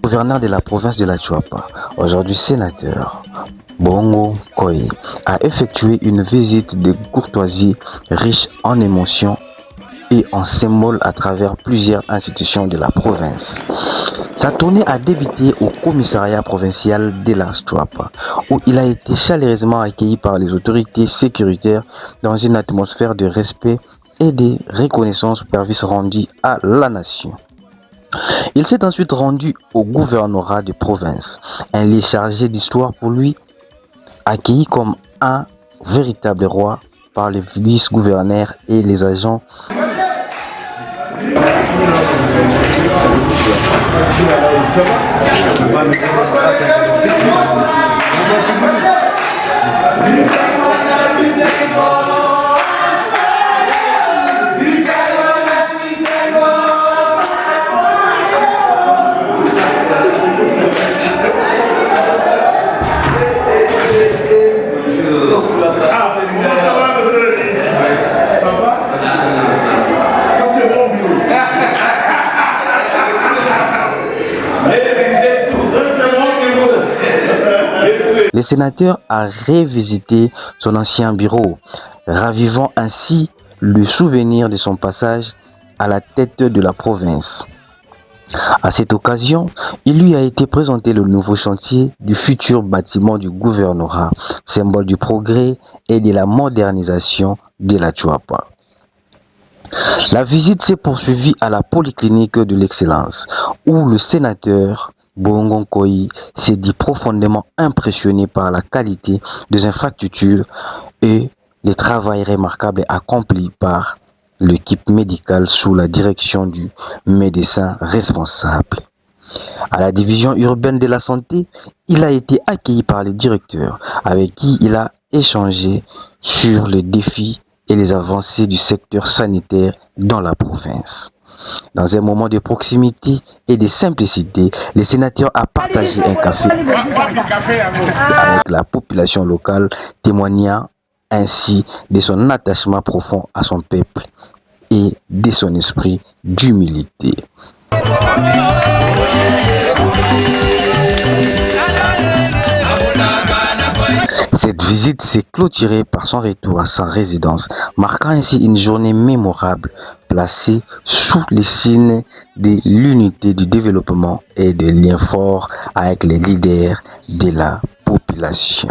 Gouverneur de la province de la Chuapa, aujourd'hui sénateur, Bongo Koyi, a effectué une visite de courtoisie riche en émotions et en symboles à travers plusieurs institutions de la province. Sa tournée a débuté au commissariat provincial de la Chuapa, où il a été chaleureusement accueilli par les autorités sécuritaires dans une atmosphère de respect et de reconnaissance pour service rendu à la nation. Il s'est ensuite rendu au gouvernorat de province, un lieu chargé d'histoire pour lui, accueilli comme un véritable roi par les vice-gouverneurs et les agents. Le sénateur a revisité son ancien bureau, ravivant ainsi le souvenir de son passage à la tête de la province. À cette occasion, il lui a été présenté le nouveau chantier du futur bâtiment du gouvernorat, symbole du progrès et de la modernisation de la Chuapa. La visite s'est poursuivie à la polyclinique de l'excellence, où le sénateur Bongo Koyi s'est dit profondément impressionné par la qualité des infrastructures et le travail remarquable accompli par l'équipe médicale sous la direction du médecin responsable. À la division urbaine de la santé, il a été accueilli par le directeur avec qui il a échangé sur les défis et les avancées du secteur sanitaire dans la province. Dans un moment de proximité et de simplicité, le sénateur a partagé un café avec la population locale, témoignant ainsi de son attachement profond à son peuple et de son esprit d'humilité. Cette visite s'est clôturée par son retour à sa résidence, marquant ainsi une journée mémorable placée sous les signes de l'unité du développement et de liens forts avec les leaders de la population.